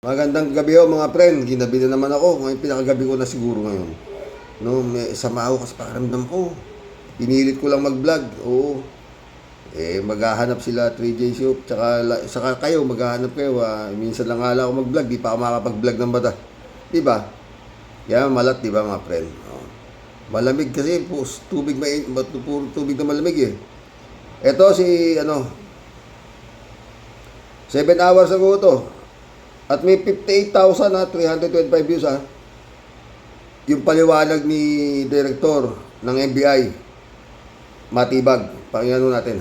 Magandang gabi ho mga friend. Ginabi na naman ako. Ngayon pinakagabi ko na siguro ngayon. No, may sama ako kasi pakiramdam ko. Pinilit ko lang mag-vlog. Oo. Maghahanap sila 3J Shop. Saka kayo, maghahanap kayo. Minsan lang nga lang ako mag-vlog. Di pa ako makapag-vlog ng bata. Diba? Kaya malat, diba mga friend? Oh. Malamig kasi. Tubig puro tubig na malamig eh. Ito si, 7 hours ago to. At may 58,325 views Yung paliwanag ni Direktor ng NBI. Matibag. Pakinggan natin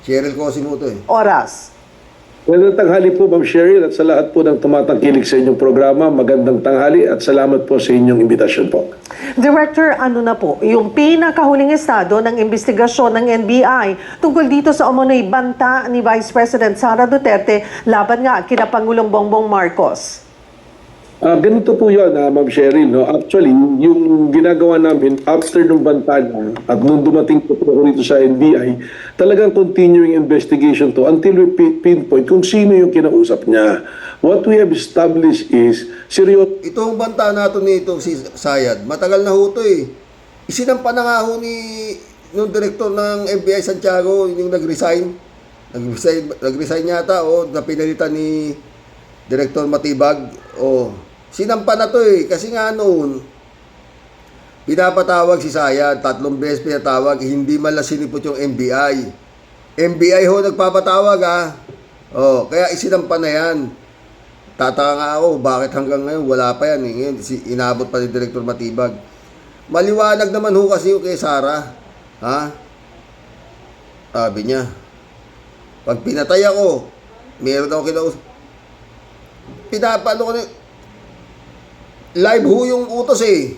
Cheryl Cosimo to eh. Oras. Magandang tanghali po, Ma'am Cheryl, at sa lahat po ng tumatangkilik sa inyong programa, magandang tanghali at salamat po sa inyong imbitasyon po. Director, ano na po, yung pinakahuling estado ng investigasyon ng NBI tungkol dito sa umunoy banta ni Vice President Sara Duterte laban nga kina Pangulong Bongbong Marcos? Ganito po yun, Ma'am Cheryl. No? Actually, yung ginagawa namin after nung banta niya at nung dumating po ako rito sa NBI, talagang continuing investigation to until we pinpoint kung sino yung kinausap niya. What we have established is seryoso. Itong banta nato nito si Sayad, matagal na ho to eh. Isinampa na nga ho nung direktor ng NBI Santiago, yung nag-resign. Nag-resign yata na pinalitan ni Director Matibag. Sinampa na to eh. Kasi nga noon, pinapatawag si Sayad, 3 beses pinatawag, hindi man lang sinipot yung NBI. NBI ho nagpapatawag kaya isinampa na yan. Tataka nga ako, bakit hanggang ngayon wala pa yan eh. Ngayon, inabot pa ni Director Matibag. Maliwanag naman ho kasi yung kay Sara. Sabi niya, pag pinatay ako, meron ako kinausap. Pinapano ko na, live ho yung utos eh.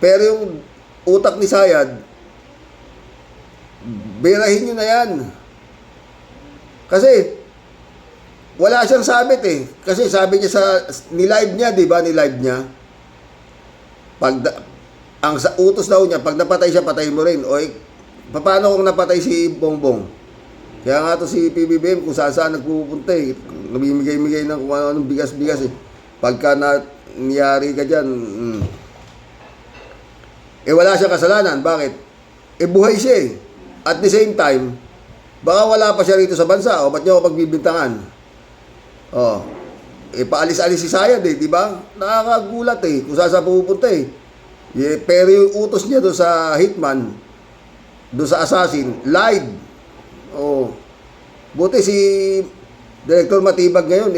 Pero yung utak ni Sayad, birahin nyo na yan. Kasi, wala siyang sabit eh. Kasi sabi niya ni-live niya, di ba? Ni-live niya. Ang sa utos daw niya, pag napatay siya, patay mo rin. Paano kung napatay si Bongbong? Kaya nga to si PBBM, kung saan nagpupunta eh. Namimigay-migay ng kung anong bigas-bigas eh. Pagka niyari ka dyan, wala siyang kasalanan. Bakit? Buhay siya eh. At the same time, baka wala pa siya rito sa bansa. Ba't niyo ako pagbibintangan? Paalis-alis si Sayad eh, di ba? Nakakagulat eh, kung saan pupunta eh. Pero yung utos niya doon sa hitman, doon sa assassin, live. Buti si Director Matibag ngayon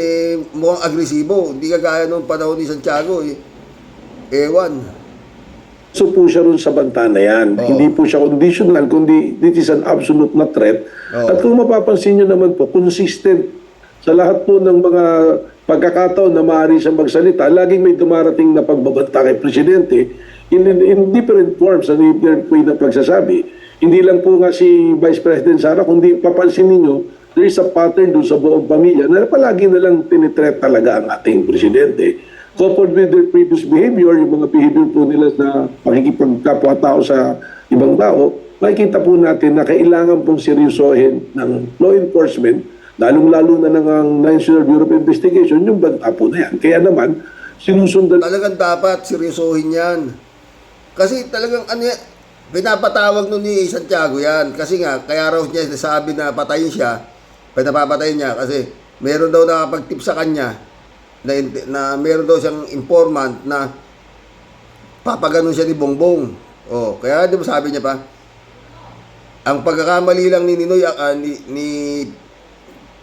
mukhang agresibo. Hindi kagaya noong panahon ni Santiago Ewan. So po siya ron sa banta na yan. Hindi po siya conditional, kundi this is an absolute na threat. At kung mapapansin nyo naman po, consistent sa lahat po ng mga pagkakataon na maaari siyang magsalita, laging may dumarating na pagbabanta kay Presidente in different forms and different way na pagsasabi. Hindi lang po nga si Vice President Sara, kundi papansin ninyo, there is a pattern doon sa buong pamilya na palagi na lang tinitreat talaga ang ating Presidente. Coupled with their previous behavior, yung mga behavior po nila na pakikipagkapwa-tao sa ibang tao, makikita po natin na kailangan pong seryosohin ng law enforcement, lalong-lalo na ng National Bureau of Investigation, yung banta po na yan. Kaya naman, sinusundan. Talagang dapat seryosohin yan. Kasi talagang pinapatawag nun ni Santiago yan. Kasi nga, kaya raw niya sabi na patayin siya, napapatayin niya kasi meron daw nakapag-tip sa kanya na meron daw siyang informant na papaganon siya ni Bongbong. Kaya di ba sabi niya pa, ang pagkakamali lang ni Ninoy, ni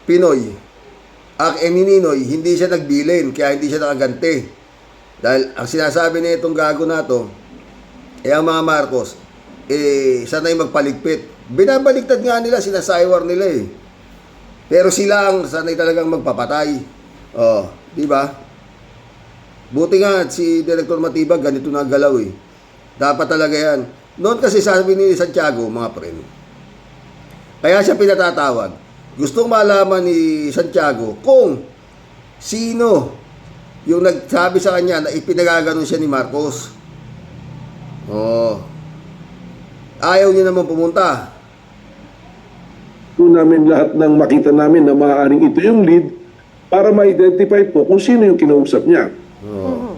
Pinoy, ni Ninoy, hindi siya nagbilin, kaya hindi siya nakaganti. Dahil ang sinasabi na itong gago na to, ang mga Marcos, sanay magpaligpit. Binabaligtad nga nila, sinasaywar nila eh. Pero sila ang sanay talagang magpapatay. Di ba? Buti nga si Director Matibag ganito na galaw eh. Dapat talaga yan. Noon kasi sabi ni Santiago, mga friend, kaya siya pinatatawag. Gustong malaman ni Santiago kung sino yung nagsabi sa kanya na ipinagaganon siya ni Marcos. Ayaw niya naman pumunta. po namin lahat ng makita namin na maaaring ito yung lead para ma-identify po kung sino yung kinausap niya.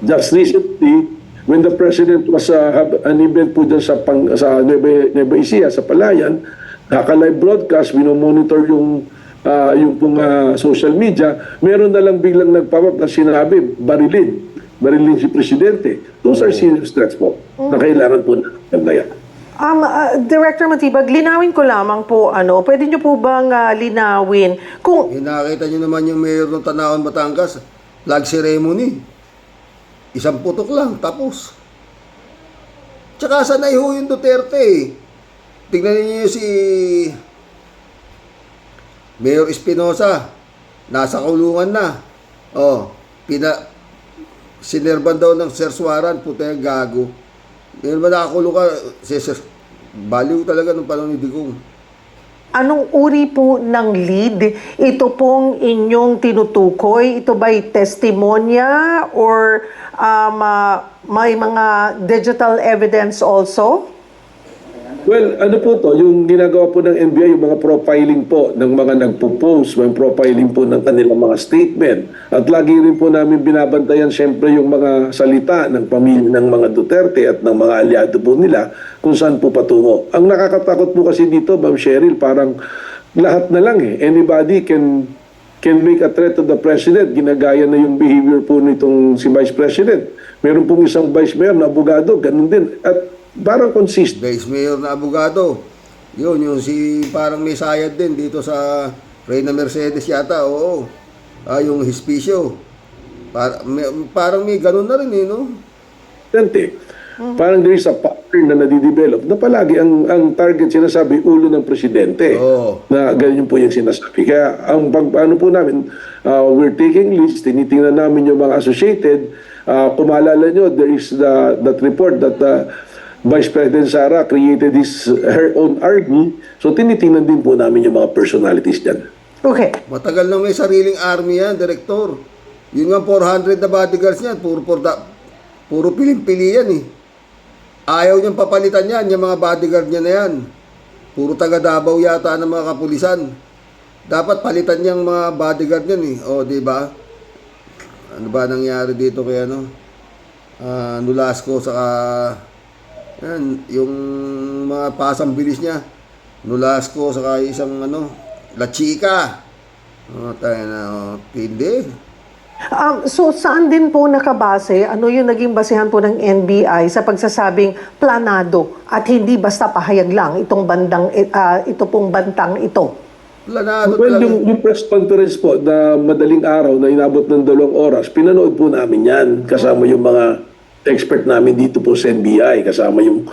Just recently, when the President was have an event po dyan sa Nueva Ecija, sa Palayan, naka-live broadcast, minomonitor yung social media, meron na lang biglang nagpapap na sinabi, barilin si Presidente. Those are serious threats po na kailangan po na yan. Director Matibag, linawin ko lamang po, pwede niyo po bang linawin kung Nakita nyo naman yung mayor ng Tanawan, Batangas, flag ceremony. Isang putok lang, tapos. Tsaka sanay ho yung Duterte eh. Tignan niyo si Mayor Espinosa, nasa kulungan na. Sinerban daw ng serswaran, puta yung gago. Ngayon ba nakakulong ka, baliw talaga ng panahon ni Digong. anong uri po ng lead? Ito pong inyong tinutukoy? Ito ba'y testimonya or may mga digital evidence also? Well, ano po to, yung ginagawa po ng NBI, yung mga profiling po ng mga nagpo-post, yung profiling po ng kanilang mga statement. At lagi rin po namin binabantayan siyempre yung mga salita ng pamilya ng mga Duterte at ng mga aliado po nila kung saan po patungo. Ang nakakatakot po kasi dito, Ma'am Cheryl, parang lahat na lang eh. Anybody can make a threat to the President. Ginagaya na yung behavior po nitong si Vice President. Meron pong isang Vice Mayor na abogado, ganun din. At parang consistent. Vice Mayor na abogado. Yun, yung si parang may sayad din dito sa Reyna Mercedes yata, oo. Yung Hispicio. Parang may ganun na rin eh, no? Parang there is a pattern na nadidevelop na palagi ang target sinasabi, ulo ng presidente. Oo. Na ganyan po yung sinasabi. Kaya ang ano po namin, we're taking list, tinitingnan namin yung mga associated. Kung maalala nyo, there is that report that Vice President Sara created her own army. So tinitingnan din po namin yung mga personalities dyan. Okay. Matagal na may sariling army yan, Direktor. Yun nga 400 na bodyguards niyan, puro piling-pili yan eh. Ayaw niyang papalitan yan, yung mga bodyguard niya na yan. Puro taga Davao yata ng mga kapulisan. Dapat palitan niyang mga bodyguard niyan eh. O, di ba? Ano ba nangyari dito kay Nolasco saka yan, yung mga pasang bilis niya. Nolasco saka isang La Chica. Hindi. So saan din po nakabase, ano yung naging basehan po ng NBI sa pagsasabing planado at hindi basta pahayag lang itong ito pong bantang ito? Planado Well, talaga. yung press conference po na madaling araw na inabot ng 2 oras, pinanood po namin yan kasama yung mga expert namin dito po sa NBI, kasama yung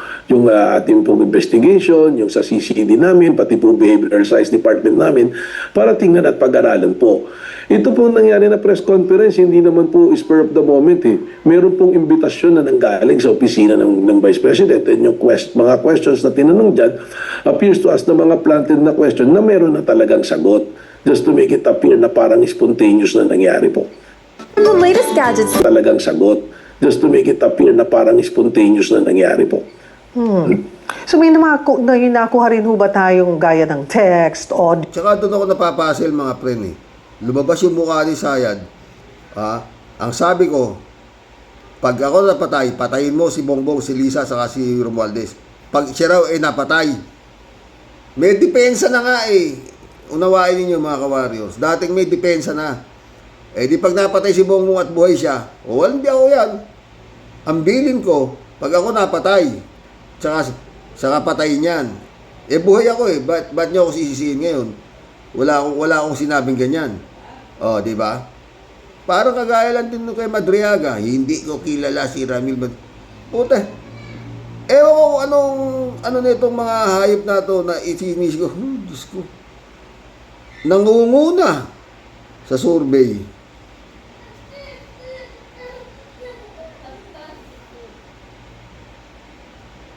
ating pong investigation, yung sa CCD namin, pati po Behavioral Science Department namin, para tingnan at pag-aralan po. Ito po nangyari na press conference, hindi naman po spur of the moment eh. Meron pong imbitasyon na nanggaling sa opisina ng Vice President, and yung mga questions na tinanong dyan appears to us na mga planted na question na meron na talagang sagot, just to make it appear na parang spontaneous na nangyari po. The latest gadgets. Talagang sagot, just to make it appear na parang spontaneous na nangyari po. So may nakuha rin ho ba tayong gaya ng text, audio? Tsaka doon ako napapasil mga friend eh. Lumabas yung mukha ni Sayad. Ang sabi ko, pag ako napatay, patayin mo si Bongbong, si Lisa, saka si Romualdez. Pag siya raw napatay. May depensa na nga eh. Unawain ninyo mga ka-warriors. Dating may depensa na. Di pag napatay si Bongbong at buhay siya, hindi ako yan. Ang bilin ko, pag ako napatay, saka patayin yan. Buhay ako eh. Ba't niyo ako sisisihin ngayon? Wala akong sinabing ganyan. Di ba? Parang kagaya lang din kay Madriaga. Hindi ko kilala si Ramil. Puta. Ewan ko ano nitong mga hayop na to na isinis ko. Diyos ko. Nangunguna sa survey.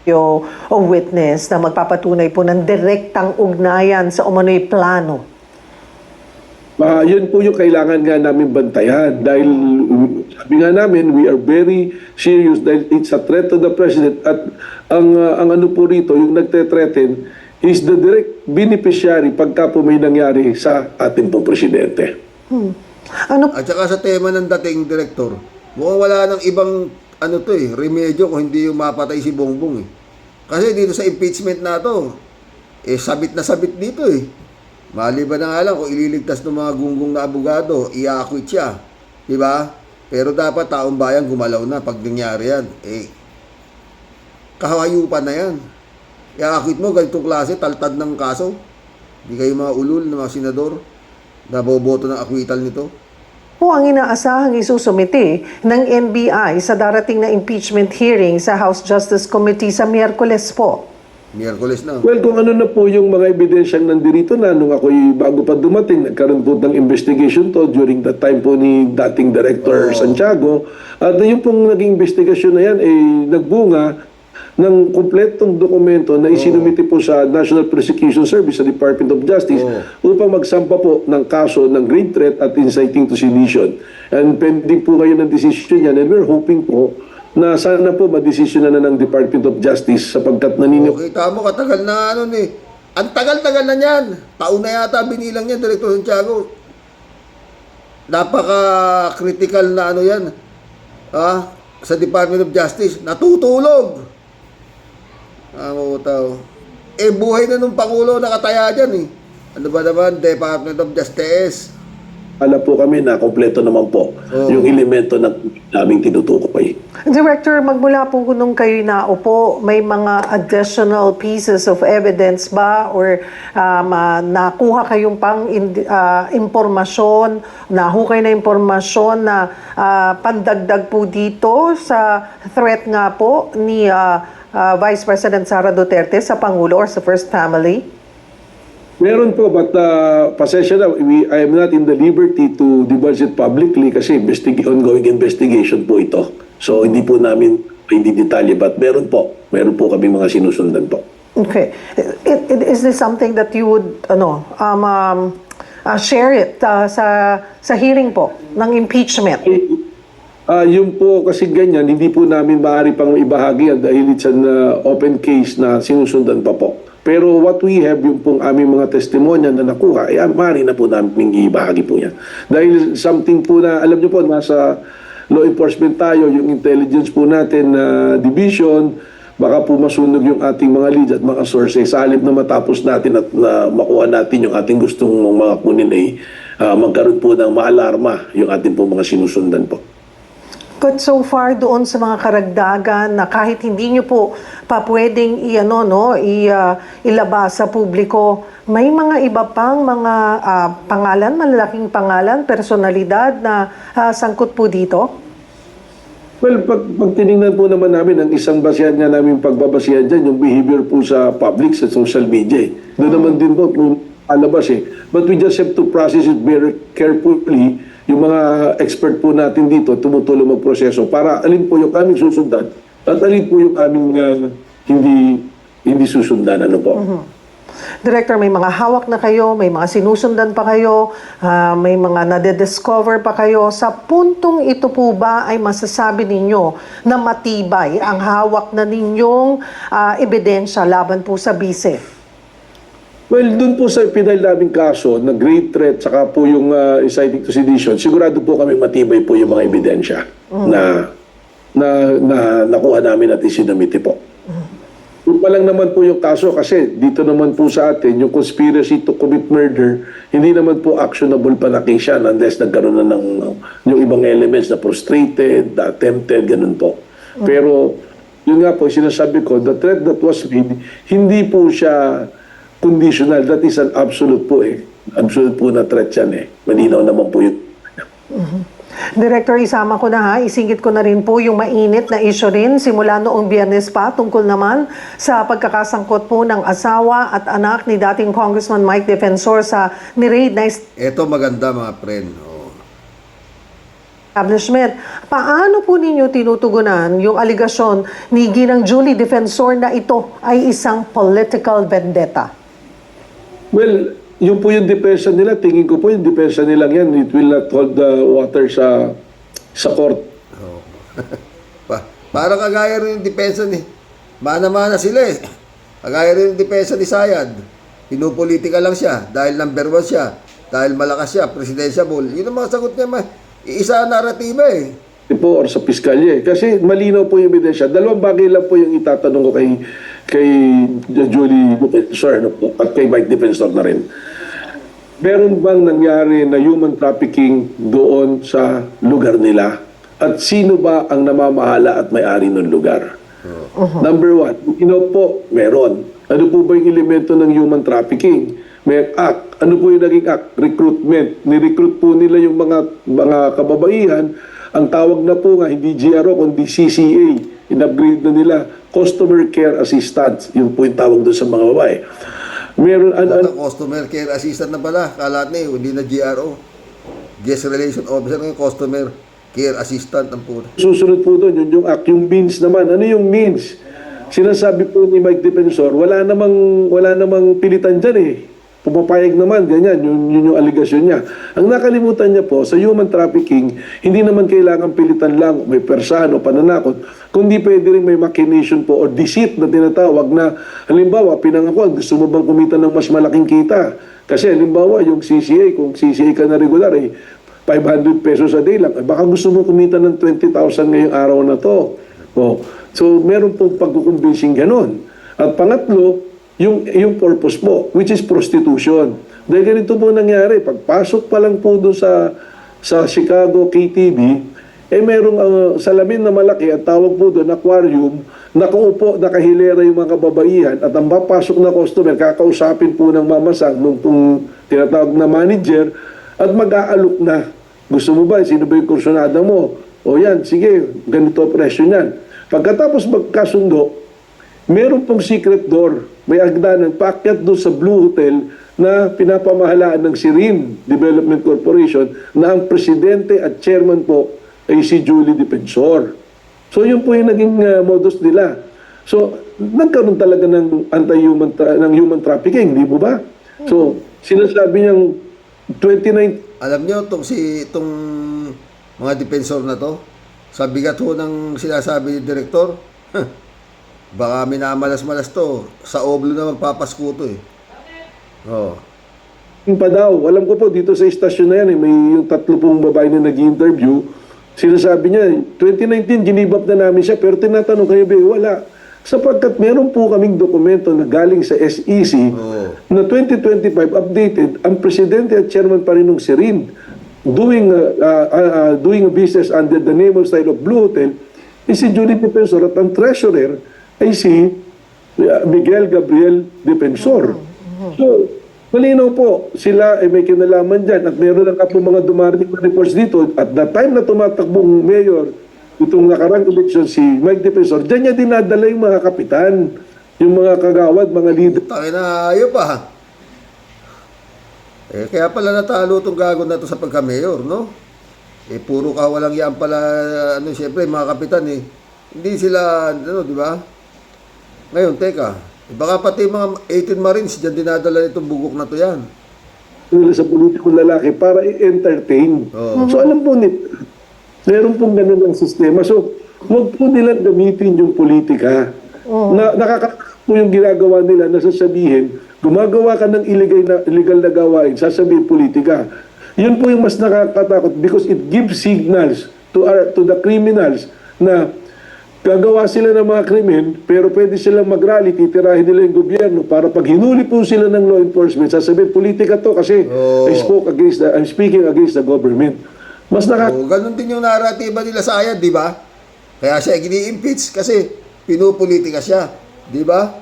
O witness na magpapatunay po ng direktang ugnayan sa umano'y plano. Yun po yung kailangan nga namin bantayan dahil sabi nga namin, we are very serious dahil it's a threat to the President at ang ano po rito, yung nagte-threaten, is the direct beneficiary pagka po may nangyari sa ating pong presidente. Ano At saka sa tema ng dating direktor, mukhang wala nang ibang remedyo kung hindi yung mapatay si Bongbong eh. Kasi dito sa impeachment na to, sabit na sabit dito eh. Maliban na nga lang kung ililigtas ng mga gunggong na abogado, i-acquit siya. Diba? Pero dapat taong bayan gumalaw na pag nangyari yan. Kahayupan na yan. I-acquit mo, ganitong klase, taltad ng kaso. Hindi kayo mga ulul na mga senador na boboto ng acquittal nito. po ang inaasahang isusumite ng NBI sa darating na impeachment hearing sa House Justice Committee sa Miyerkules po? Miyerkules na. Well, kung ano na po yung mga ebidensyang nandito na nung ako'y bago pa dumating, nagkaroon po ng investigation to during that time po ni dating Director Santiago. At yung pong naging investigation na yan ay nagbunga ng kumpletong dokumento na isinumite po sa National Prosecution Service sa Department of Justice upang magsampa po ng kaso ng grave threat at inciting to sedition. And pending po ngayon ng decision yan, and we're hoping po na sana po madesisyon na ng Department of Justice sapagkat Kita mo, katagal na Ang tagal-tagal na niyan. Taon na yata binilang niya, Director Santiago. Napaka-critical na yan. Sa Department of Justice. Natutulog. Buhay na nung Pangulo nakataya dyan eh. Ano ba naman, Department of Justice? Alam po kami na kompleto naman po yung elemento na naming tinutukoy. Director, magmula po nung kayo naupo, may mga additional pieces of evidence ba or nakuha kayong impormasyon, nahukay na impormasyon na pandagdag po dito sa threat nga po ni Vice President Sara Duterte sa Pangulo or sa First Family? Meron po, but pasensya na, I am not in the liberty to divulge it publicly kasi ongoing investigation po ito. So hindi po namin hindi detalye, but meron po kami mga sinusundan po. Okay. Is this something that you would share it sa hearing po ng impeachment? Yung po kasi ganyan, hindi po namin maaari pang ibahagi dahil it's an open case na sinusundan pa po. Pero what we have, yung pong aming mga testimonya na nakuha, maaari na po namin ibahagi po yan. Dahil something po na, alam nyo po, nasa law enforcement tayo, yung intelligence po natin na division, baka po masunog yung ating mga leads at mga sources. Sa halip na matapos natin at makuha natin yung ating gustong mga kunin ay magkaroon po ng maalarma yung ating po mga sinusundan po. But so far doon sa mga karagdagan na kahit hindi nyo po pa pwedeng ilabas sa publiko, may mga iba pang mga pangalan, malalaking pangalan, personalidad na sangkot po dito? Well, pag tinignan po naman namin, ang isang basihan nga namin pagbabasihan dyan, yung behavior po sa public, sa social media. Doon naman din po alabas But we just have to process it very carefully. Yung mga expert po natin dito tumutulong magproseso para alin po yung aming susundan at alin po yung aming hindi susundan. Ano po? Director, may mga hawak na kayo, may mga sinusundan pa kayo, may mga nade-discover pa kayo. Sa puntong ito po ba ay masasabi ninyo na matibay ang hawak na ninyong ebidensya laban po sa bise? Well, dun po sa pinal naming kaso na grave threat saka po yung inciting to sedition, sigurado po kami matibay po yung mga ebidensya na nakuha namin at isinumite po. Yung pa lang naman po yung kaso kasi dito naman po sa atin yung conspiracy to commit murder, hindi naman po actionable pa na case yan unless nagkaroon na ng yung ibang elements na prostrated, attempted, ganun po. Pero yun nga po, sinasabi ko, the threat that was made, hindi po siya conditional. That is an absolute po Absolute po na threat yan Malinaw naman po yun. Director, isama ko na isingit ko na rin po yung mainit na issue rin simula noong Biyernes pa tungkol naman sa pagkakasangkot po ng asawa at anak ni dating Congressman Mike Defensor sa ni-raid na Ito maganda mga friend. establishment. Paano po ninyo tinutugunan yung aligasyon ni Ginang Julie Defensor na ito ay isang political vendetta? Well, yung po yung depensa nila, tingin ko po yung depensa nilang yan, it will not hold the water sa court. Parang kagaya rin yung depensa ni. Mana-mana sila Kagaya rin yung depensa ni Sayad. Pinupolitika lang siya dahil number 1 siya. Dahil malakas siya, presidentiable. Yun ang mga sagot niya. Iisa ang naratiba eh. Po or sa piskalya. Kasi malinaw po yung ebidensya. Dalawang bagay lang po yung itatanong ko kay Julie Defensor at kay Mike Defensor na rin. Meron bang nangyari na human trafficking doon sa lugar nila? At sino ba ang namamahala at may-ari ng lugar? Number 1, po, meron. Ano po ba yung elemento ng human trafficking? May act. Ano po yung naging act? Recruitment. Ni-recruit po nila yung mga kababaihan. Ang tawag na po nga, hindi GRO, kundi CCA. In-upgrade na nila. Customer Care Assistant. Yun po yung tawag doon sa mga babae. Meron, Customer Care Assistant na pala. Kalat na hindi na GRO. Guest Relation Officer ng Customer Care Assistant ang po. Susunod po doon, yun yung act. Yung means naman. Ano yung means? Sinasabi po ni Mike Defensor, wala namang pilitan dyan eh. Pumapayag naman, ganyan, yun yung aligasyon niya. Ang nakalimutan niya po, sa human trafficking, hindi naman kailangan pilitan lang, may persahan o pananakot, kundi pwede rin may machination po o deceit na tinatawag na, halimbawa, pinangako, gusto mo bang kumita ng mas malaking kita? Kasi halimbawa, yung CCA, kung CCA ka na regular, 500 pesos a day lang, baka gusto mo kumita ng 20,000 ngayong araw na to. So, meron pong pagkukumbensing ganon. At pangatlo, yung purpose po, which is prostitution. Dahil ganito po nangyari, pagpasok pa lang po doon sa Chicago KTV, merong salamin na malaki at tawag po doon, aquarium, nakaupo, nakahilera yung mga kababaihan at ang papasok na customer, kakausapin po ng mamasang nung tinatawag na manager at mag-aalok na. Gusto mo ba? Sino ba yung kursunada mo? O yan, sige, ganito presyo niyan. Pagkatapos magkasundo, meron pong secret door. May agdanan, paakyat doon sa Blue Hotel na pinapamahalaan ng Sirin Development Corporation na ang presidente at chairman po ay si Julie Defensor. So yun po yung naging modus nila. So nagkaroon talaga ng human trafficking, di mo ba? So sinasabi niyang 29... Alam niyo, itong mga defensor na to, sa bigat ho ng sinasabi ni Direktor, baka minamalas-malas to. Sa oblo na magpapasko to eh. Yung pa daw, alam ko po dito sa istasyon na yan, may yung 3 pong babae na nag-interview, sinasabi niya, 2019 ginibap na namin siya, pero tinatanong kayo ba, wala. Sapagkat meron po kaming dokumento na galing sa SEC na 2025 updated, ang presidente at chairman pa rin ng Sirin doing a business under the name of style of Blue Hotel is si Julie Defensor at ang treasurer ay si Miguel Gabriel Defensor. So, malinaw po, sila ay may kinalaman dyan at meron lang po mga dumarating na reports dito at the time na tumatakbong mayor itong nakarang election si Mike Defensor, dyan niya dinadala yung mga kapitan, yung mga kagawad, mga leader. Takina, ayaw pa. Kaya pala natalo itong gago na to sa pagka-mayor, no? Puro kawalang yan pala, siyempre, mga kapitan hindi sila, di ba? Ngayon, teka, baka pati mga 18 Marines dyan dinadala itong bugok na to yan. Nila sa politikong lalaki para i-entertain. So alam po meron pong ganun ang sistema. So huwag po nilang gamitin yung politika. Nakakatawa po yung ginagawa nila na sasabihin, gumagawa ka ng illegal na gawain, sasabihin politika. Yun po yung mas nakakatakot because it gives signals to the criminals na gagawa sila ng mga krimen, pero pwede silang mag-rally, titirahin nila yung gobyerno para pag hinuli po sila ng law enforcement, sasabihin, politika to kasi I'm speaking against the government. Mas ganun din yung naratiba nila sa Ayad, di ba? Kaya siya gini-impeach kasi pinupolitika siya, di ba?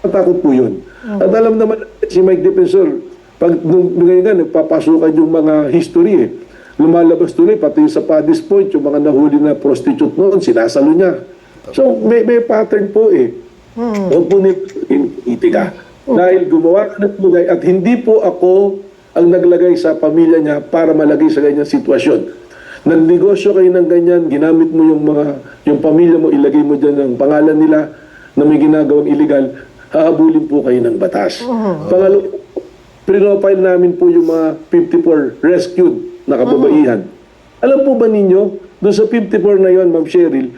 Takot po yun. At alam naman si Mike Defensor, pag ngayon nagpapasukan yung mga history lumalabas tuloy, pati sa Paddy's Point, yung mga nahuli na prostitute noon, sinasalo niya. So, may pattern po Huwag po itika. Dahil gumawa ka ng tulay at hindi po ako ang naglagay sa pamilya niya para malagay sa ganyang sitwasyon. Nagnegosyo kayo ng ganyan, ginamit mo yung pamilya mo, ilagay mo dyan ang pangalan nila na may ginagawang illegal, hahabulin po kayo ng batas. Pangalawa, pinofile namin po yung mga 54 rescued na kababaihan. Alam po ba ninyo, doon sa 54 na yon, Ma'am Cheryl,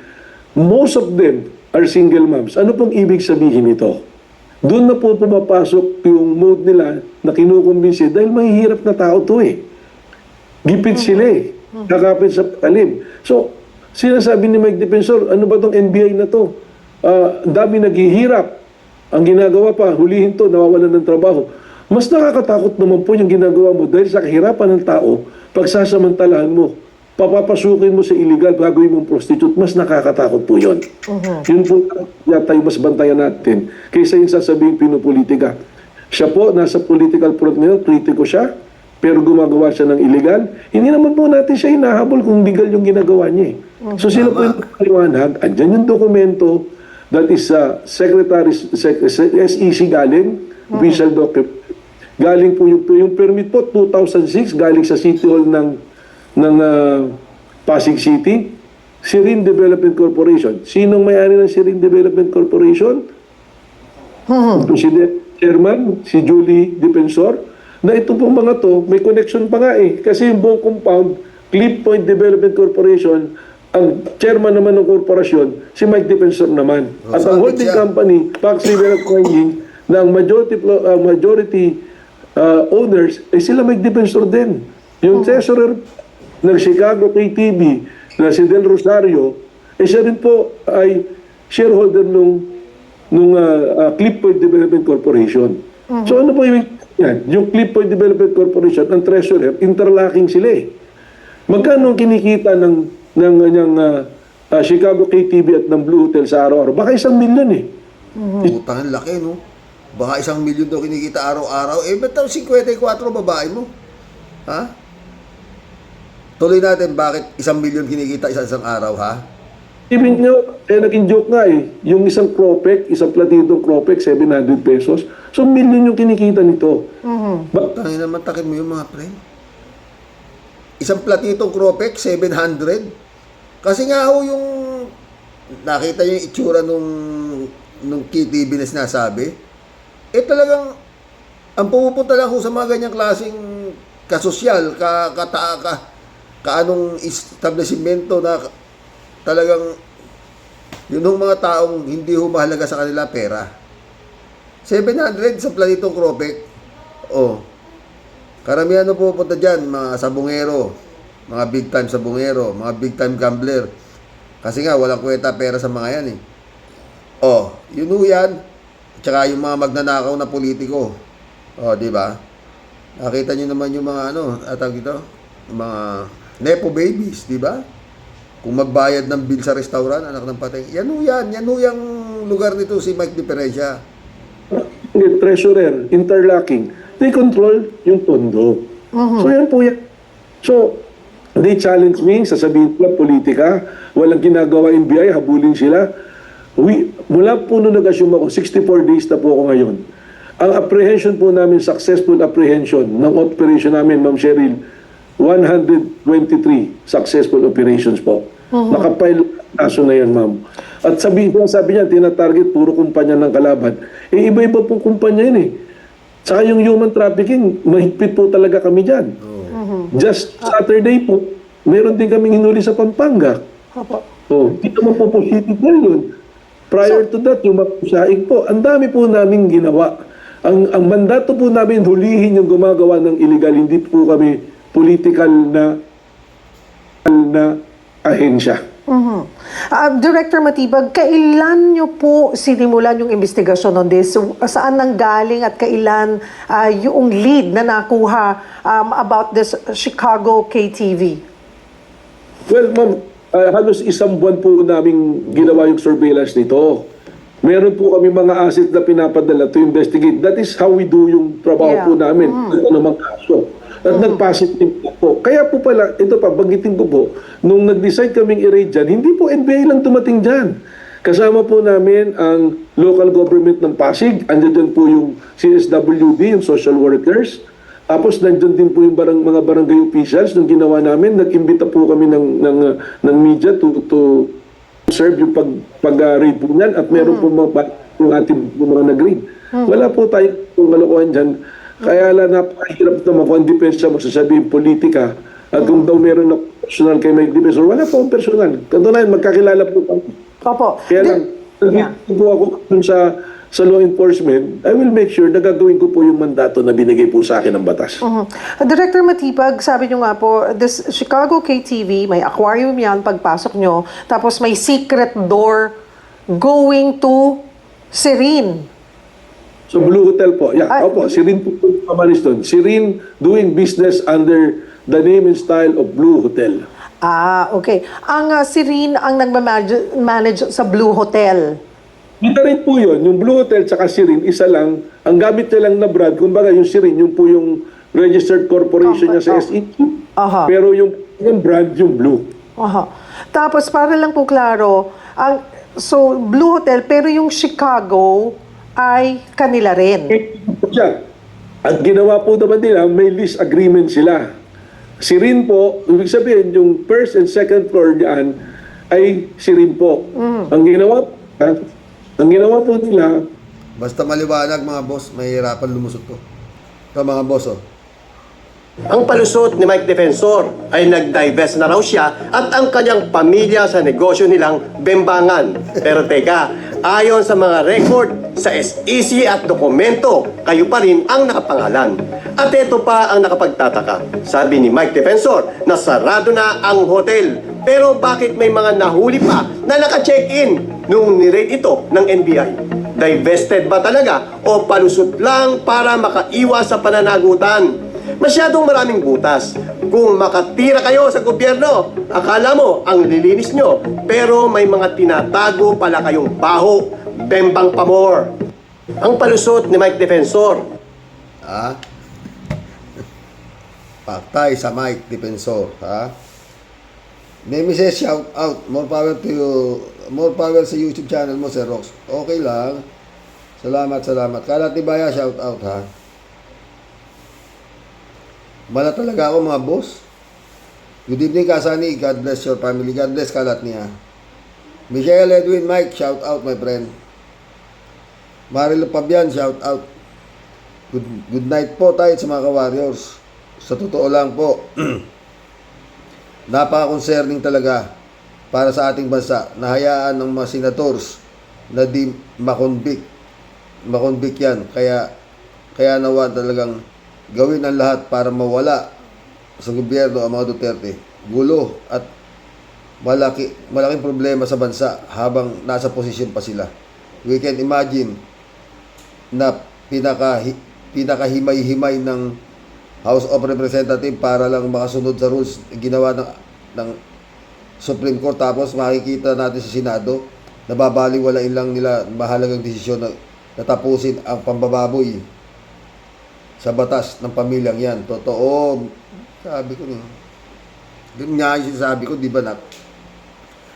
most of them are single moms. Ano pong ibig sabihin nito? Doon na po pumapasok yung mode nila na kinukumbinsi dahil mahihirap na tao to eh. Gipit sila eh. Kakapit sa talim. So, sinasabi ni Mike Defensor, ano ba tong NBI na to? Dami naghihirap. Ang ginagawa pa, hulihin to, nawawalan ng trabaho. Mas nakakatakot naman po yung ginagawa mo dahil sa kahirapan ng tao, pagsasamantalahan mo, papapasukin mo sa illegal, gagawin mong prostitute, mas nakakatakot po yun. Yun po yata yung mas bantayan natin kaysa yung sasabihin pinupolitika. Siya po, nasa political front ngayon, kritiko siya, pero gumagawa siya ng illegal. Hindi naman po natin siya hinahabol kung legal yung ginagawa niya eh. So sila po yung paliwanag, andyan yung dokumento that is SEC galing, official document. Galing po yung permit po, 2006, galing sa City Hall ng Pasig City, Sirin Development Corporation. Sinong may-ari ng Sirin Development Corporation? President, Chairman, si Julie Defensor, na ito pong mga to, may connection pa nga eh. Kasi yung buong compound, Cliff Point Development Corporation, ang chairman naman ng korporasyon, si Mike Defensor naman. At ang holding company, Pax River Mining, na ang majority owners, eh sila Mike Defensor din. Yung treasurer ng Chicago KTV, na si Del Rosario, eh siya rin po ay shareholder nung Cliff Point Development Corporation. So ano po yung Cliff Point Development Corporation, ang treasurer, interlocking sila eh. Magkano ang kinikita ng Chicago KTV at ng Blue Hotel sa araw-araw? Baka 1 milyon eh. Putang laki, no? Baka 1 milyon daw kinikita araw-araw. Eh, ba't daw 54 babae mo? Ha? Tuloy natin, bakit 1 milyon kinikita isang araw, ha? Ibig nyo, naging joke nga eh. Yung isang Cropec, isang platitong Cropec, 700 pesos. So, milyon yung kinikita nito. Tangin naman, takin mo yung mga pre. Isang platitong Cropec, 700. Kasi nga ho yung nakita yung itsura nung KTV na sinasabi, eh talagang ang pumupunta lang ho sa mga ganyang klaseng kasosyal, kaanong establishmento na talagang yun yung mga taong hindi ho mahalaga sa kanila pera. 700 sa platitong Cropec. Oh. Karamihan na pupunta dyan, mga sabungero, mga big time sabungero, mga big time gambler. Kasi nga, walang kwenta pera sa mga yan eh. Oh, yun ho yan. Tsaka yung mga magnanakaw na politiko. Oh, di ba? Nakita nyo naman yung mga atag ito, yung mga nepo babies, di ba? Kung magbayad ng bill sa restaurant, anak ng patay. Yan ho yan. Yan ho yung lugar nito si Mike Diferensya. Treasurer, interlocking. They control yung pondo. So yan po yan. So, they challenge me, sasabihin ko politika, walang ginagawa NBI, habulin sila. Mula po nung nag-assume ako, 64 days na po ako ngayon. Ang apprehension po namin, successful apprehension ng operation namin, Ma'am Cheryl, 123 successful operations po. Nakapile kaso na yan, ma'am. At sabi niya, tinatarget puro kumpanya ng kalaban. Eh, iba-iba pong kumpanya yun eh. Saka yung human trafficking, mahigpit po talaga kami dyan. Just Saturday po, meron din kaming hinuli sa Pampanga. Hindi naman po political yun. Prior to that, yung mapusaing po, ang dami po namin ginawa. Ang mandato po namin, hulihin yung gumagawa ng illegal, hindi po kami political na ahensya. Director Matibag, kailan nyo po sinimulan yung investigasyon on this? Saan nanggaling at kailan yung lead na nakuha about this Chicago KTV? Well, ma'am, halos 1 buwan po namin ginawa yung surveillance nito. Meron po kami mga asset na pinapadala to investigate. That is how we do yung trabaho po namin. Ito namang kaso. At nag-positive po. Kaya po pala, ito pa, banggitin ko po, nung nag-decide kaming i-raid dyan, hindi po NBI lang tumating dyan. Kasama po namin ang local government ng Pasig, andyan dyan po yung CSWD, yung social workers. Tapos nandyan din po yung mga barangay officials nung ginawa namin. Nag-imbita po kami ng media to serve yung pag-raid po niyan at meron po yung ating mga nag-raid. Wala po tayong kalokohan dyan. Kaya lang napakahirap naman kung ang depensa magsasabihin politika at kung daw meron na personal kay Mike Defensor, wala po ang personal. Katunayan, magkakilala po kami. Opo. Kaya lang, Yeah. Kung po ako dun sa law enforcement, I will make sure na gagawin ko po yung mandato na binigay po sa akin ng batas. Director Matipag, sabi nyo nga po, this Chicago KTV, may aquarium yan pagpasok nyo, tapos may secret door going to Serene. So Blue Hotel po. Yeah, opo, si Rin po pamalis doon. Si Rin doing business under the name and style of Blue Hotel. Okay. Ang Serene ang nagmamanage sa Blue Hotel. Kita rin po yun, yung Blue Hotel tsaka si Rin, isa lang, ang gamit niya lang na brand, kumbaga yung si Rin, yung po yung registered corporation niya sa SEC. Aha. Pero yung brand, yung Blue. Aha. Tapos para lang po klaro, so Blue Hotel, pero yung Chicago ay kanila rin. Siya. At ginawa po naman nila, may lease agreement sila. Si Rin po, ibig sabihin, yung first and second floor diyan ay si Rin po. Ang ginawa po nila, Basta maliwanag mga boss, mahihirapan lumusot to. Ito mga boss, oh. Ang palusot ni Mike Defensor ay nag-divest na raw siya at ang kanyang pamilya sa negosyo nilang bembangan. Pero teka, ayon sa mga record sa SEC at dokumento, kayo pa rin ang nakapangalan. At ito pa ang nakapagtataka. Sabi ni Mike Defensor na sarado na ang hotel. Pero bakit may mga nahuli pa na naka-check-in nung niraid ito ng NBI? Divested ba talaga o palusot lang para makaiwas sa pananagutan? Masyadong maraming butas. Kung makatira kayo sa gobyerno, akala mo ang lilinis nyo, pero may mga tinatago pala kayong baho, bembang pamor. Ang palusot ni Mike Defensor. Paktay sa Mike Defensor, ha? Nemesis, shout out. More power to you. More power sa YouTube channel mo, Sir Rox. Okay lang. Salamat. Kalat ni Baya, shout out, ha? Mala talaga ako, mga boss. Good evening, Kasani. God bless your family. God bless Kalat niya. Michelle Edwin Mike, shout out, my friend. Marilo Pabian, shout out. Good night po tayo sa mga ka-warriors. Sa totoo lang po, napaka-concerning talaga para sa ating bansa na hayaan ng mga senators na di makonvict yan. Kaya nawa talagang gawin ang lahat para mawala sa gobyerno ang mga Duterte. Gulo at malaking problema sa bansa habang nasa posisyon pa sila. We can imagine na pinakahimay-himay ng House of Representatives para lang makasunod sa rules ginawa ng Supreme Court, tapos makikita natin sa Senado nababaliwalain lang nila mahalagang desisyon na natapusin ang pambababoy sa batas ng pamilyang yan. Totoo, sabi ko yun nga yung sinasabi ko, di ba, na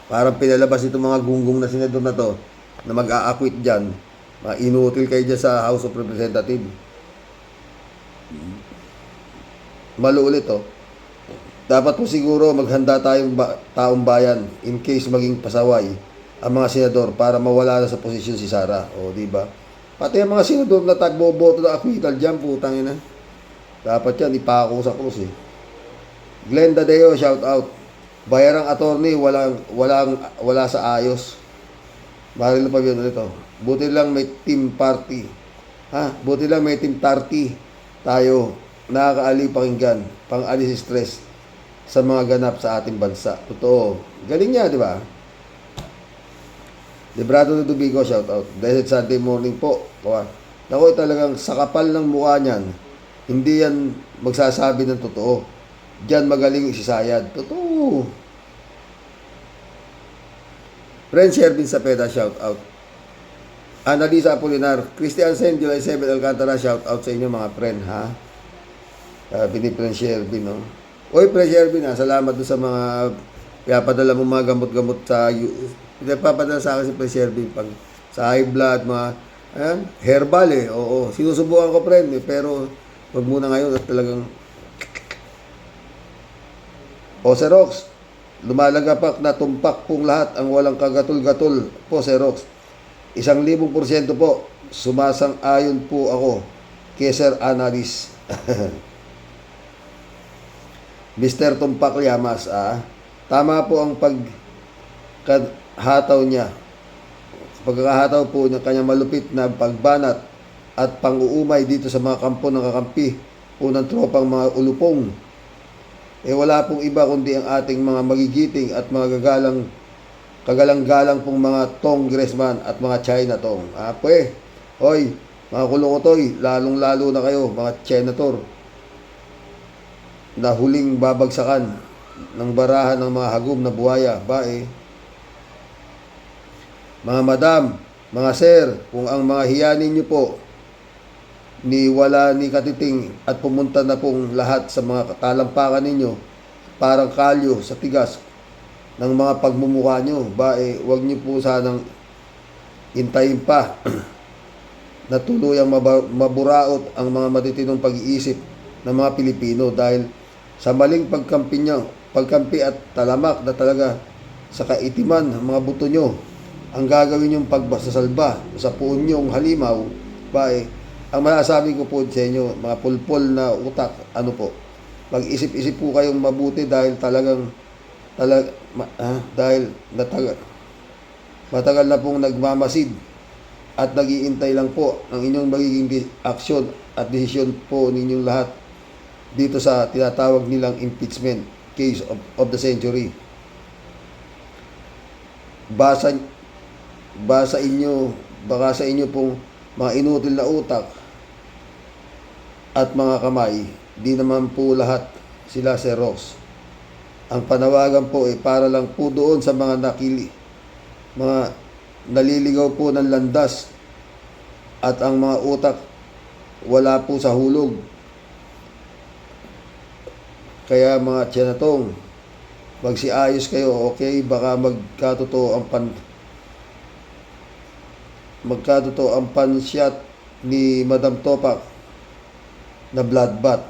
parang pinalabas itong mga gunggong na senador na to na mag-a-acquit dyan, inutil kayo dyan sa House of Representatives. Malo ulit, oh. Dapat po siguro maghanda tayong taong bayan in case maging pasaway ang mga senador para mawala na sa posisyon si Sara. O, di ba? Pati ang mga senador na tagboboto ng acquittal dyan, putang ina. Dapat yan, ipako sa krus, eh. Glenda Deo, shout out. Bayarang attorney, wala sa ayos. Marilo pa yun ulit, oh. Buti lang may team party. Buti lang may team party tayo. Nakakaaliw pakinggan, pang-alis stress sa mga ganap sa ating bansa. Totoo. Galing niya, di ba? Librado de Dubigo, shout out. Blessed Sunday morning po. Naku, talagang sa kapal ng mukha niyan, hindi yan magsasabi ng totoo. Diyan magaling si Sayad. Totoo. Friend Shervin Sapeda, shout out. Annalisa Apolinar, Christian Sen, July 7, Alcantara, shout out sa inyo mga friend, ha? Ni Friend Shervin, no? Oy, Friend Shervin, salamat doon sa mga pinapadala mo mga gamot-gamot sa pinapapadala sa akin si Friend Shervin pag sa high blood, mga herbal, eh. Oo, sinusubukan ko, friend, eh, pero wag muna ngayon at talagang Sir Rox, lumalagapak na tumpak pong lahat ang walang kagatul-gatul po, Sir Rox. 1,000% po, sumasang-ayon po ako kay Sir Analis. Mr. Tumpak Llamas, tama po ang paghataw niya Sa pagkakataon po ng kanyang malupit na pagbanat at pang-uumay dito sa mga kampo ng kakampi po ng tropang mga ulupong, wala pong iba kundi ang ating mga magigiting at mga kagalang-galang pong mga congressman at mga Chinatong. Hoy, mga kulukotoy, lalong-lalo na kayo, mga senator, na huling babagsakan ng barahan ng mga hagom na buhaya. Mga madam, mga sir, kung ang mga hiyanin nyo po wala ni katiting at pumunta na pong lahat sa mga talampakan ninyo, parang kalyo sa tigas ng mga pagmumukha nyo, wag nyo po sanang hintayin pa na tuluyang maburaot ang mga matitinong pag-iisip ng mga Pilipino dahil sa maling pagkampi at talamak na talaga sa kaitiman ng mga buto nyo ang gagawin yung pagbasasalba sa puon nyong halimaw. Ang masasabi ko po sa inyo, mga pulpol na utak, mag-isip-isip po kayong mabuti dahil matagal na pong nagmamasid at nag-iintay lang po ang inyong magiging aksyon at desisyon po ninyong lahat dito sa tinatawag nilang impeachment case of the century. Baka sa inyo pong mga inutil na utak at mga kamay, di naman po lahat sila Xerox. Ang panawagan po para lang po doon sa mga naliligaw po ng landas at ang mga utak wala po sa hulog. Kaya mga tsenatong, magsiayos kayo, okay? Baka magkatotoo ang pansyat ni Madam Topak na bloodbath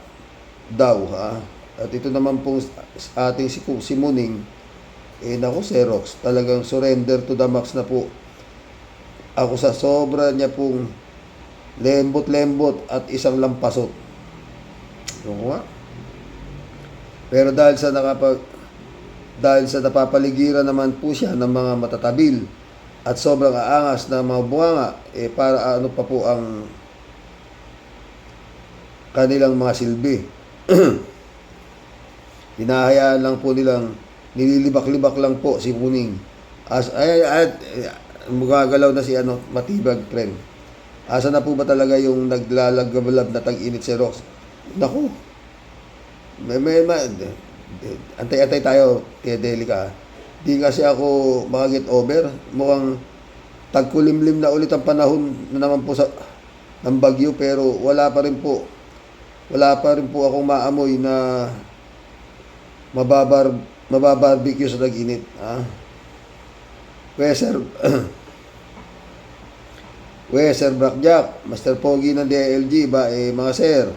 daw, ha? At ito naman pong ating si Muning, naku Xerox, talagang surrender to the max na po ako sa sobra niya pong lembot-lembot at isang lampasot. Pero dahil sa napapaligiran naman po siya ng mga matatabil at sobrang aangas na mga bunganga, para ano pa po ang kanilang mga silbi. Hinahayaan lang po nilang nililibak-libak lang po si Muning. Magagalaw na si Matibag, friend. Asa na po ba talaga yung naglalagablab na tag-init si Rox? Naku, antay-antay tayo, Tia Delica. Di kasi ako makaget over. Mukhang tagkulimlim na ulit ang panahon na naman po ng bagyo, pero wala pa rin po akong maamoy na mababarbecue sa tag-init. Sir Blackjack, Master Pogi ng DILG, mga sir,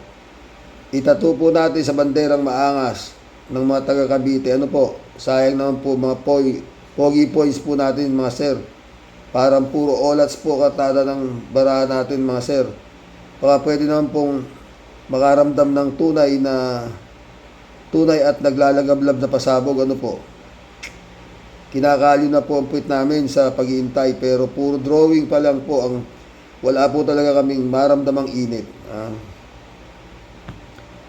itatu po natin sa banderang maangas ng mga taga Cavite. Sayang naman po mga pogi points po natin, mga sir. Parang puro olats po katada ng barahan natin, mga sir. Baka pwede naman pong makaramdam ng tunay at naglalagablab na pasabog. Kinakalyo na po ang puwit namin sa pag-iintay, pero puro drawing pa lang po ang wala po talaga kaming maramdamang init.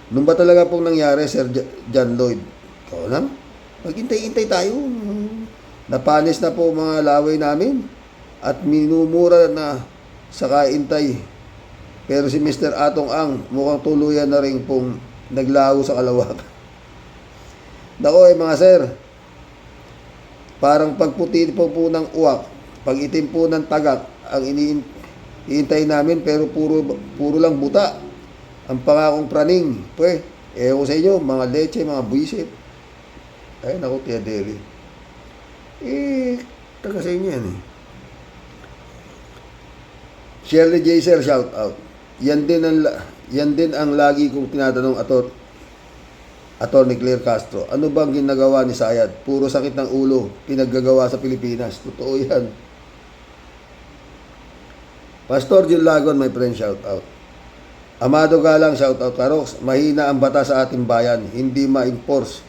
Nung ba talaga pong nangyari, Sir John Lloyd? Ikaw lang? Maghintay-intay tayo. Napanis na po mga laway namin at minumura na sa kaintay. Pero si Mr. Atong Ang mukhang tuluyan na rin pong naglaho sa kalawak. Nako mga sir, parang pagputi po ng uwak, pag itim po ng tagak ang iniintay namin, pero puro lang buta ang pangakong praning. Ewan ko sa inyo, mga leche, mga buisit. Ay, naku, Tia Deli. Taga sa inyo yan Shirley J. Sir, shout out. Yan din ang lagi kong tinatanong Attorney Claire Castro. Ano bang ginagawa ni Sayad? Puro sakit ng ulo, pinaggagawa sa Pilipinas. Totoo yan. Pastor Jun Lagon, my friend, shout out. Amado Galang, shout out. Karox, mahina ang batas sa ating bayan. Hindi ma-enforce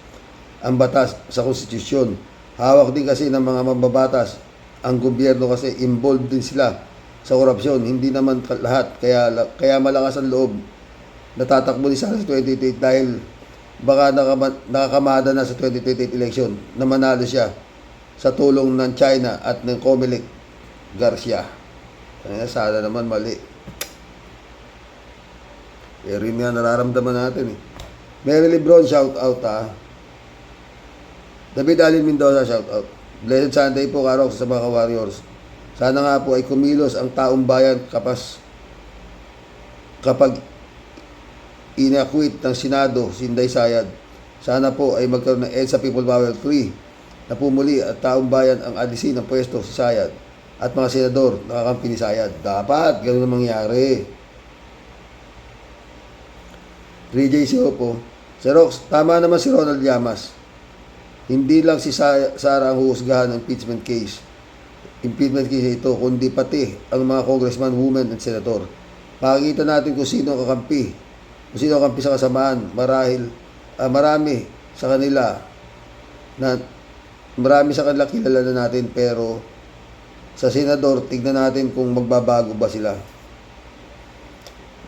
ang batas sa konstitusyon. Hawak din kasi ng mga mambabatas ang gobyerno kasi involved din sila sa korupsyon. Hindi naman lahat. Kaya malakas ang loob natatakbo ni Sara sa 2028 dahil baka nakakamada na sa 2028 election na manalo siya sa tulong ng China at ng Comelec Garcia. Kaya sana naman mali. Pero yun nga nararamdaman natin eh. Mary Lebron, shout out ha. David Alin Mendoza, shout out. Blessed Sunday po, Karox, sa mga Warriors. Sana nga po ay kumilos ang taong bayan kapag inakwit ng Senado si Inday Sayad. Sana po ay magkaroon ng EDSA People Power 3 na pumuli at taong bayan ang alisin ng pwesto si Sayad at mga senador nakakampi ni Sayad. Dapat ganoon ang mangyari. 3J po. Sir Rox, tama naman si Ronald Llamas. Hindi lang si Sara ang huhusgahan ng impeachment case ito, kundi pati ang mga congressman, women, at senator. Makikita natin kung sino ang kakampi. Kung sino ang kakampi sa kasamaan. Marami sa kanila kilala na natin, pero sa senador, tignan natin kung magbabago ba sila.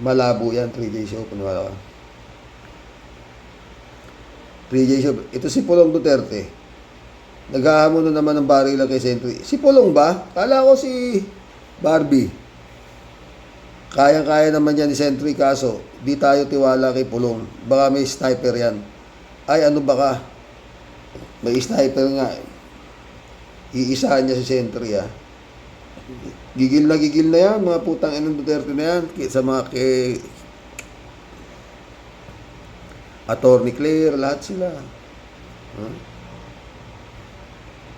Malabo yan, 3J Show. Paniwala ka. 3J Show. Ito si Pulong Duterte. Naghahamon na naman ng barila kay Sentry. Si Pulong ba? Kala ko si Barbie. Kayang-kaya naman yan ni Sentry, kaso di tayo tiwala kay Pulong. Baka may sniper yan. Ay, ano baka? May sniper nga. Iisahan niya si Sentry, ha. Gigil na yan, mga putang inang Duterte na yan. Sa mga Attorney Claire, lahat sila. Huh?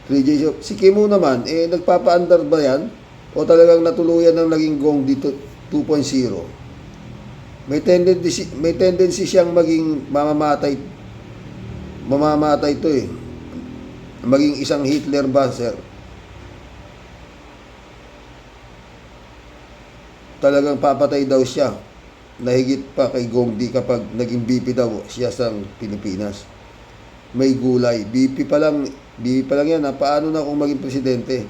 3J Show. Si Kimo naman, nagpapa-under ba yan? O talagang natuluyan ng naging gong dito 2.0? May tendency siyang maging mamamatay to eh. Maging isang Hitler ba, sir? Talagang papatay daw siya. Nahigit pa kay Gong Di kapag naging BP daw siya sa Pilipinas. May gulay. BP pa lang yan. Paano na kung maging presidente?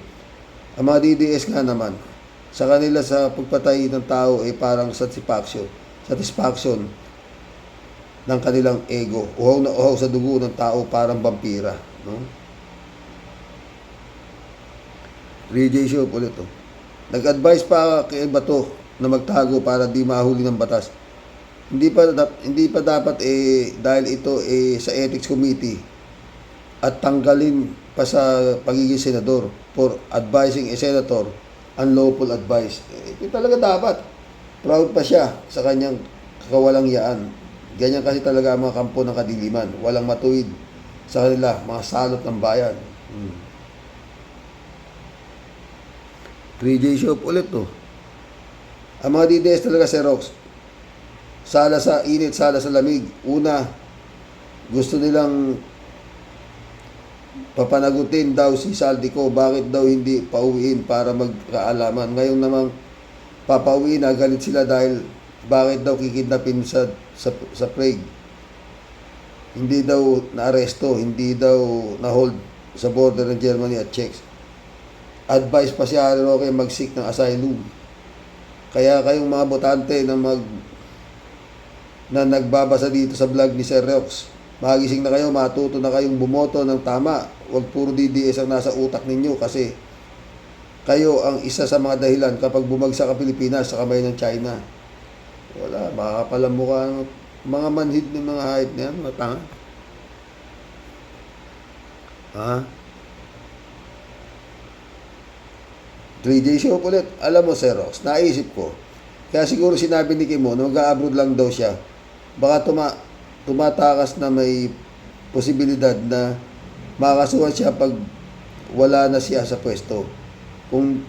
Ang mga DDS nga naman, sa kanila sa pagpatay ng tao ay parang satisfaction ng kanilang ego. Uhaw na uhaw sa dugo ng tao, parang vampira. No? 3J Show ulit to. Nag-advise pa kay Bato na magtago para di mahuli ng batas. Hindi pa dapat dahil ito sa Ethics Committee at tanggalin pa sa pagiging senador for advising a senator unlawful advice. Ito talaga dapat. Proud pa siya sa kanyang kawalang yaan. Ganyan kasi talaga ang mga kampo ng kadiliman. Walang matuwid sa kanila, mga salot ng bayan. 3J Show ulit to. Ang mga DDS talaga, Sir Rox, sala sa init, sala sa lamig. Una, gusto nilang papanagutin daw si Saldico. Bakit daw hindi pauwiin para magkaalaman? Ngayon namang papauwiin na, galit sila dahil bakit daw kikidnapin sa Prague. Hindi daw naaresto, hindi daw na-hold sa border ng Germany at Czech. Advice pa si Harry Roque mag-seek ng asylum. Kaya kayong mga botante na nagbabasa dito sa vlog ni Sir Rox, magising na kayo, matuto na kayong bumoto ng tama. Huwag puro DDS ang nasa utak ninyo kasi kayo ang isa sa mga dahilan kapag bumagsak ang Pilipinas sa kamay ng China. Wala, makakapalang mukha ng mga manhid ng mga hayop na yan, mga tanga. Ha? 3J Show ulit. Alam mo, Sir Rox, naisip ko. Kaya siguro sinabi ni Kimo na mag-a-abroad lang daw siya. Baka tumatakas na may posibilidad na makakasuhan siya pag wala na siya sa pwesto. Kung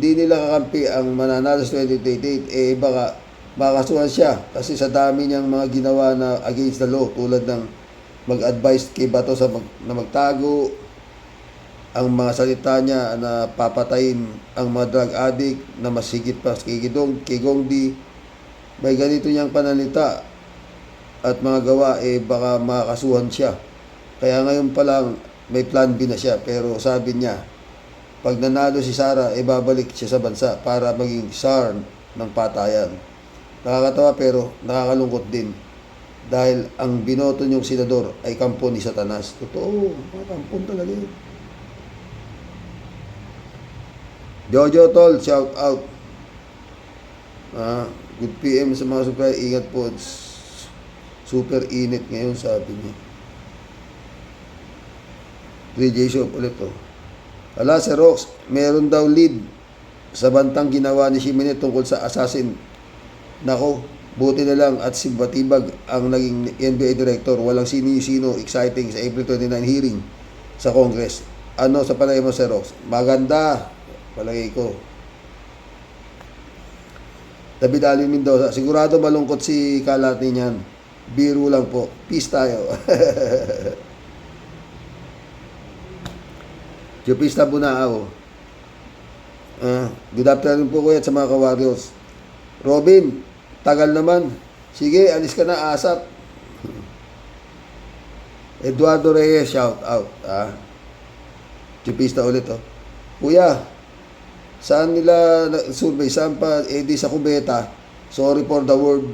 di nila kakampi ang mananalo sa 2028, baka makakasuhan siya. Kasi sa dami niyang mga ginawa na against the law, tulad ng mag-advise kay Bato na magtago, ang mga salita niya na papatayin ang mga drug addict na mas higit pa kay Gong Di. May ganito niyang panalita at mga gawa, baka makakasuhan siya. Kaya ngayon pa lang may plan B na siya, pero sabi niya Pag nanalo si Sara, ibabalik siya sa bansa para maging SAR ng patayan. Nakakatawa pero nakakalungkot din. Dahil ang binoto niyong senador ay kampo ni Satanas. Totoo, mga kampon talaga yun. Jojo Tol, shout out. Good PM sa mga supply. Ingat po. Super init ngayon, sabi niya. 3J Shop ulit to. Ala, si Rox, meron daw lead sa bantang ginawa ni Ximenez tungkol sa assassin. Nako, buti na lang at si Batibag ang naging NBA director. Walang sino-sino exciting sa April 29 hearing sa Congress. Ano sa palagay mo, Sir Rox? Maganda, palagay ko. David Ali Mendoza, sigurado malungkot si Kalati niyan. Biro lang po. Peace tayo. Jupista Bunao. Good afternoon po kuya sa mga ka-Warriors. Robin, tagal naman. Sige, alis ka na, asap. Eduardo Reyes, shout out. Jupista ulit, oh. Kuya, saan nila survey? Saan pa? Di sa Cubeta. Sorry for the word.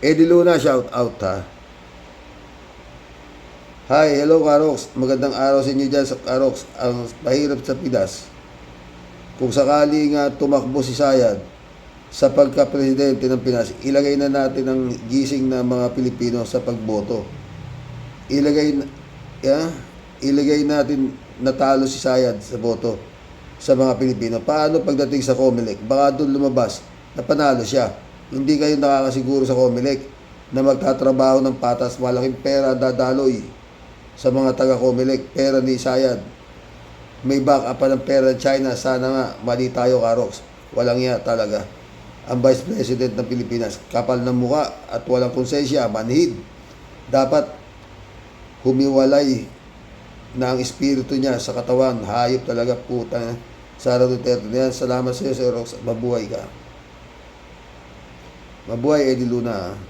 Eddie Luna, shout out, ha. Hi, hello Karox. Magandang araw sa inyo dyan sa Karox. Ang mahirap sa Pidas. Kung sakali nga tumakbo si Sayad sa pagka-presidente ng Pinas, ilagay na natin ang gising na mga Pilipino sa pagboto. Ilagay natin natalo si Sayad sa boto sa mga Pilipino. Paano pagdating sa Comelec? Baka doon lumabas na panalo siya. Hindi kayo nakakasiguro sa Comelec na magtatrabaho ng patas, malaking pera dadaloy sa mga taga-Comelec, pera ni Sayad. May backup pa ng pera ng China. Sana nga, mali tayo, Karox. Walang iya talaga. Ang Vice President ng Pilipinas, kapal ng muka at walang konsensya, manhid. Dapat humiwalay na ang espiritu niya sa katawan. Hayop talaga, puta. Sara Duterte na yan. Salamat sa iyo, Sir Rox. Mabuhay ka. Mabuhay, Eddie Luna.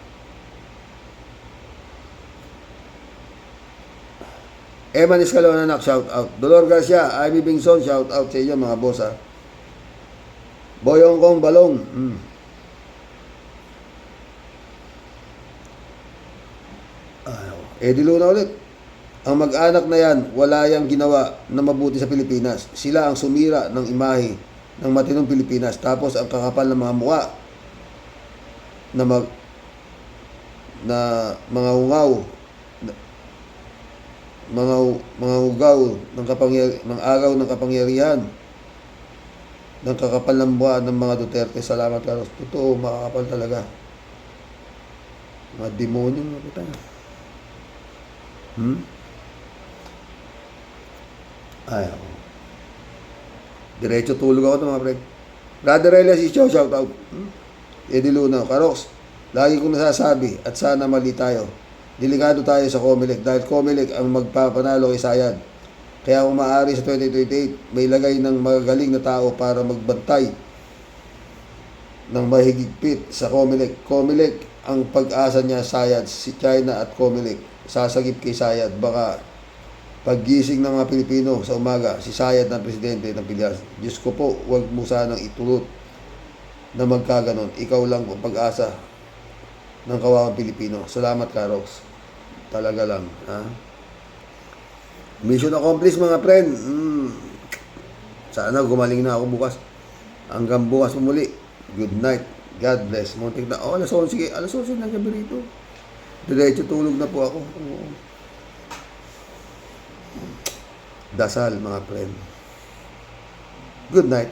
Eman Escalona, anak, shout out. Dolor Garcia, Amy Bingson, shout out sa inyo mga boss, ha. Boyong Kong Balong. Eddie Luna ulit. Ang mag-anak na yan, wala yang ginawa na mabuti sa Pilipinas. Sila ang sumira ng imahe ng matinong Pilipinas. Tapos ang kakapal ng mga mukha na mga ungaw, mga ugaw ng agaw ng kapangyarihan, ng kakapal ng mukha ng mga Duterte. Salamat, Carlos. Totoo, makakapal talaga. Mga demonyo mga puta. Ayaw. Diretso tulog ako ng mga friend. Brother Elias Icho, shout out. Eddie Luna, Karox, lagi kong nasasabi at sana mali tayo. Delikado tayo sa Comelec dahil Comelec ang magpapanalo kay Sayad. Kaya kung maaari sa 2028, may lagay ng magagaling na tao para magbantay ng mahigpit sa Comelec. Comelec ang pag-asa niya, Sayad, si China at Comelec. Sasagip kay Sayad, baka paggising ng mga Pilipino sa umaga, si Sayad na presidente ng Pilipinas. Diyos ko po, huwag mo sanang itulot na magkaganon. Ikaw lang po pag-asa ng kawawang Pilipino. Salamat, Karox. Talaga lang. Ha? Mission accomplished, mga friend. Sana gumaling na ako bukas. Hanggang bukas muli. Good night. God bless. Muntik na. Alas 11. Alas 11 na gabi rito. Diretso tulog na po ako. Dasal, mga friend. Good night.